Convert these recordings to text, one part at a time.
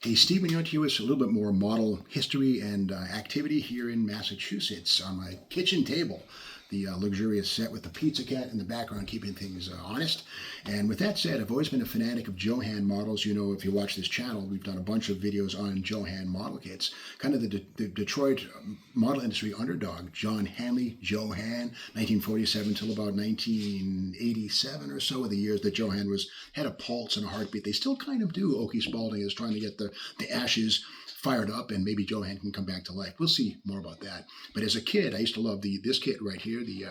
Hey, Stephen, you want to us a little bit more model history and activity here in Massachusetts on my kitchen table. The luxurious set with the pizza cat in the background, keeping things honest. And with that said, I've always been a fanatic of JoHan models. You know, if you watch this channel, we've done a bunch of videos on JoHan model kits. Kind of the Detroit model industry underdog. John Hanley, JoHan, 1947 till about 1987 or so, of the years that JoHan had a pulse and a heartbeat. They still kind of do. Okie Spaulding is trying to get the ashes fired up, and maybe JoHan can come back to life. We'll see more about that. But as a kid, I used to love this kit right here, the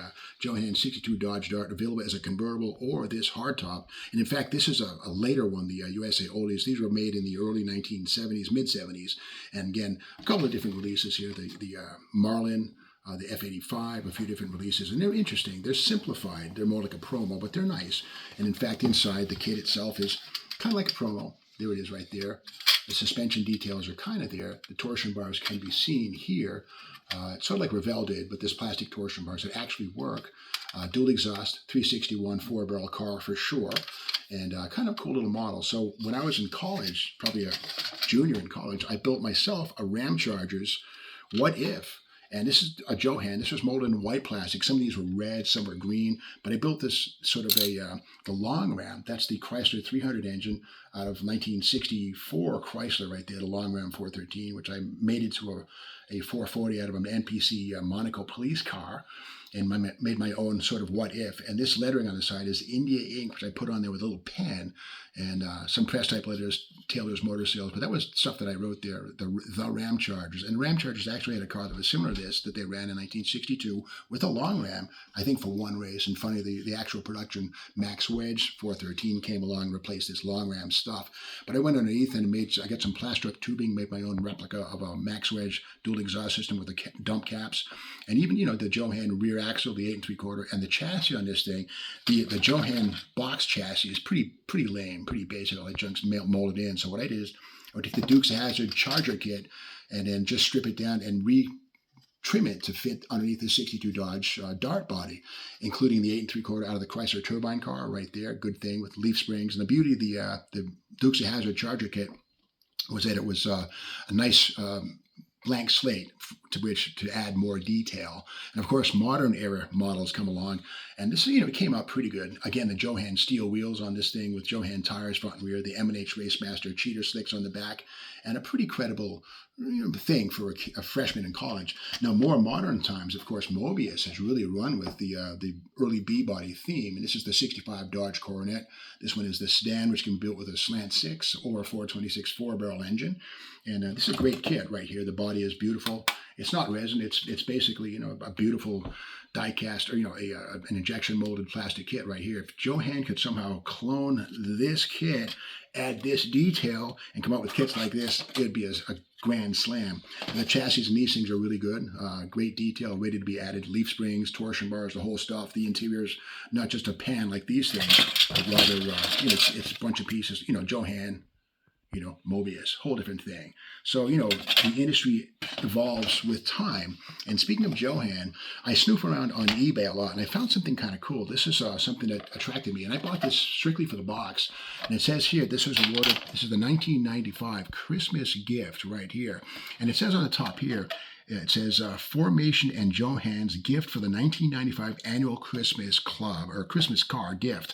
JoHan 62 Dodge Dart, available as a convertible or this hardtop. And in fact, this is a later one, the USA Oldies. These were made in the early 1970s, mid-70s. And again, a couple of different releases here. The Marlin, the F85, a few different releases, and they're interesting. They're simplified. They're more like a promo, but they're nice. And in fact, inside, the kit itself is kind of like a promo. There it is right there. The suspension details are kind of there. The torsion bars can be seen here. It's sort of like Revell did, but this plastic torsion bars that actually work. Dual exhaust, 361 4-barrel car for sure, and kind of cool little model. So when I was in college, probably a junior in college, I built myself a Ram Chargers What If. And this is a JoHan. This was molded in white plastic. Some of these were red, some were green. But I built this sort of the long Ram. That's the Chrysler 300 engine out of 1964 Chrysler right there, the long Ram 413, which I made into a 440 out of an NPC Monaco police car, and made my own sort of What If. And this lettering on the side is India ink, which I put on there with a little pen, and some press type letters, Taylor's Motor Sales. But that was stuff that I wrote there, the Ram Chargers. And the Ram Chargers actually had a car that was similar to this that they ran in 1962 with a long Ram, I think for one race. And funny, the actual production Max Wedge 413 came along and replaced this long Ram stuff. But I went underneath and I got some plaster up tubing, made my own replica of a Max Wedge dual exhaust system with the dump caps, and even, you know, the JoHan rear axle, the 8 3/4, and the chassis on this thing. The JoHan box chassis is pretty lame, pretty basic. All that junk's molded in. So what I did is I would take the Dukes of Hazzard Charger kit and then just strip it down and trim it to fit underneath the 62 Dodge Dart body, including the 8 3/4 out of the Chrysler turbine car right there. Good thing with leaf springs. And the beauty of the Dukes of Hazzard Charger kit was that it was a nice blank slate to which to add more detail. And of course, modern era models come along, and this, you know, it came out pretty good. Again, the JoHan steel wheels on this thing with JoHan tires front and rear, the M&H Racemaster cheater slicks on the back, and a pretty credible, you know, thing for a freshman in college. Now, more modern times, of course, Mobius has really run with the early B-body theme, and this is the 65 Dodge Coronet. This one is the sedan, which can be built with a slant 6 or a 426 4-barrel engine. And this is a great kit right here. The body is beautiful. It's not resin. It's basically, you know, a beautiful die cast, or, you know, an injection molded plastic kit right here. If JoHan could somehow clone this kit, add this detail, and come up with kits like this, it'd be a grand slam. And the chassis in these things are really good. Great detail, ready to be added. Leaf springs, torsion bars, the whole stuff. The interior's not just a pan like these things, but rather, you know, it's a bunch of pieces. You know, JoHan, you know, Mobius, whole different thing. So, you know, the industry evolves with time. And speaking of JoHan, I snoof around on eBay a lot, and I found something kind of cool. This is something that attracted me, and I bought this strictly for the box. And it says here, this was awarded, this is the 1995 Christmas gift right here. And it says on the top here, it says Formation and JoHan's gift for the 1995 annual Christmas Club, or Christmas car gift.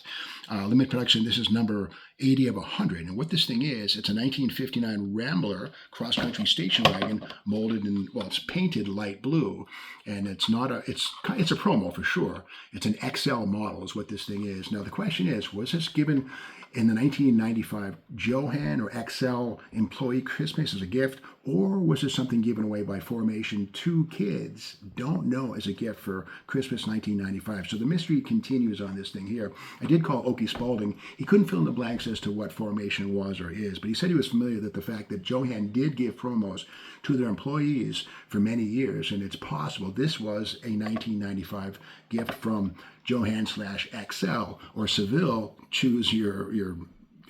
Limited production, this is number 80 of 100. And what this thing is, it's a 1959 Rambler cross-country station wagon molded in, well, it's painted light blue. And it's not it's a promo for sure. It's an XL model is what this thing is. Now the question is, was this given in the 1995 JoHan or XL employee Christmas as a gift, or was it something given away by Formation to kids? Don't know, as a gift for Christmas 1995. So the mystery continues on this thing here. I did call Okie Spaulding. He couldn't fill in the blanks as to what Formation was or is, but he said he was familiar with the fact that JoHan did give promos to their employees for many years, and it's possible this was a 1995 gift from JoHan/XL or Seville. Choose your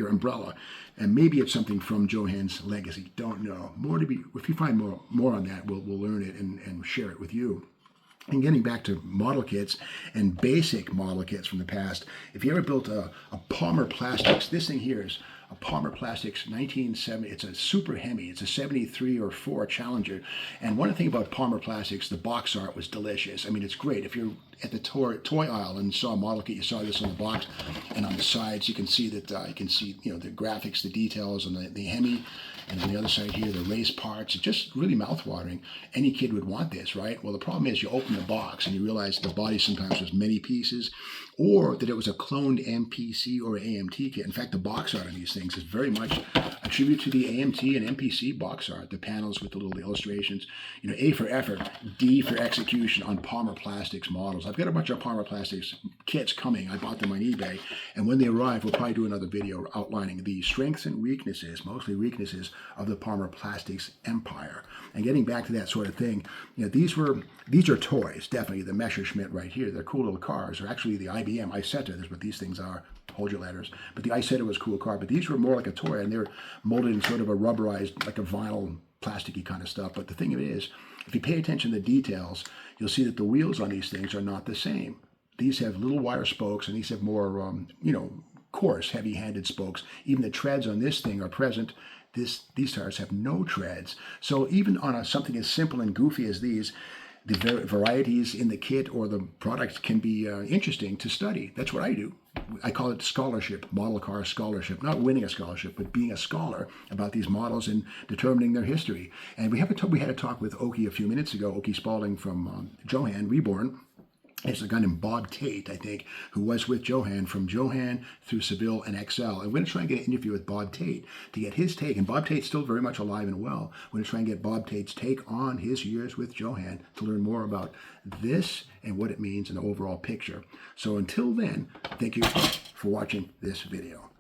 umbrella, and maybe it's something from JoHan's legacy. Don't know. More to be. If you find more on that, we'll learn it and share it with you. And getting back to model kits and basic model kits from the past, if you ever built a Palmer Plastics, this thing here is a Palmer Plastics 1970. It's a Super Hemi. It's a 73 or 4 Challenger. And one thing about Palmer Plastics, the box art was delicious. I mean, it's great. If you're at the toy aisle and saw a model kit, you saw this on the box, and on the sides you can see that the graphics, the details on the Hemi, and on the other side here the race parts. It's just really mouthwatering. Any kid would want this, right? Well, the problem is you open the box and you realize the body sometimes was many pieces, or that it was a cloned MPC or AMT kit. In fact, the box art on these things is very much a tribute to the AMT and MPC box art. The panels with the little illustrations. A for effort, D for execution on Palmer Plastics models. I've got a bunch of Palmer Plastics kits coming. I bought them on eBay, and when they arrive, we'll probably do another video outlining the strengths and weaknesses, mostly weaknesses, of the Palmer Plastics empire. And getting back to that sort of thing, these are toys, definitely. The Messerschmitt right here, they're cool little cars. They're actually the IBM Isetta. That's what these things are. Hold your letters. But the Isetta was a cool car. But these were more like a toy, and they're molded in sort of a rubberized, like a vinyl, plasticky kind of stuff. But the thing of it is, if you pay attention to the details, you'll see that the wheels on these things are not the same. These have little wire spokes, and these have more, coarse, heavy-handed spokes. Even the treads on this thing are present. These tires have no treads. So even on something as simple and goofy as these, the varieties in the kit or the product can be interesting to study. That's what I do. I call it scholarship, model car scholarship. Not winning a scholarship, but being a scholar about these models and determining their history. And we had a talk with Oki a few minutes ago, Oki Spalding from JoHan Reborn. There's a guy named Bob Tate, I think, who was with JoHan from JoHan through Seville and XL. And we're going to try and get an interview with Bob Tate to get his take. And Bob Tate's still very much alive and well. We're going to try and get Bob Tate's take on his years with JoHan to learn more about this and what it means in the overall picture. So until then, thank you for watching this video.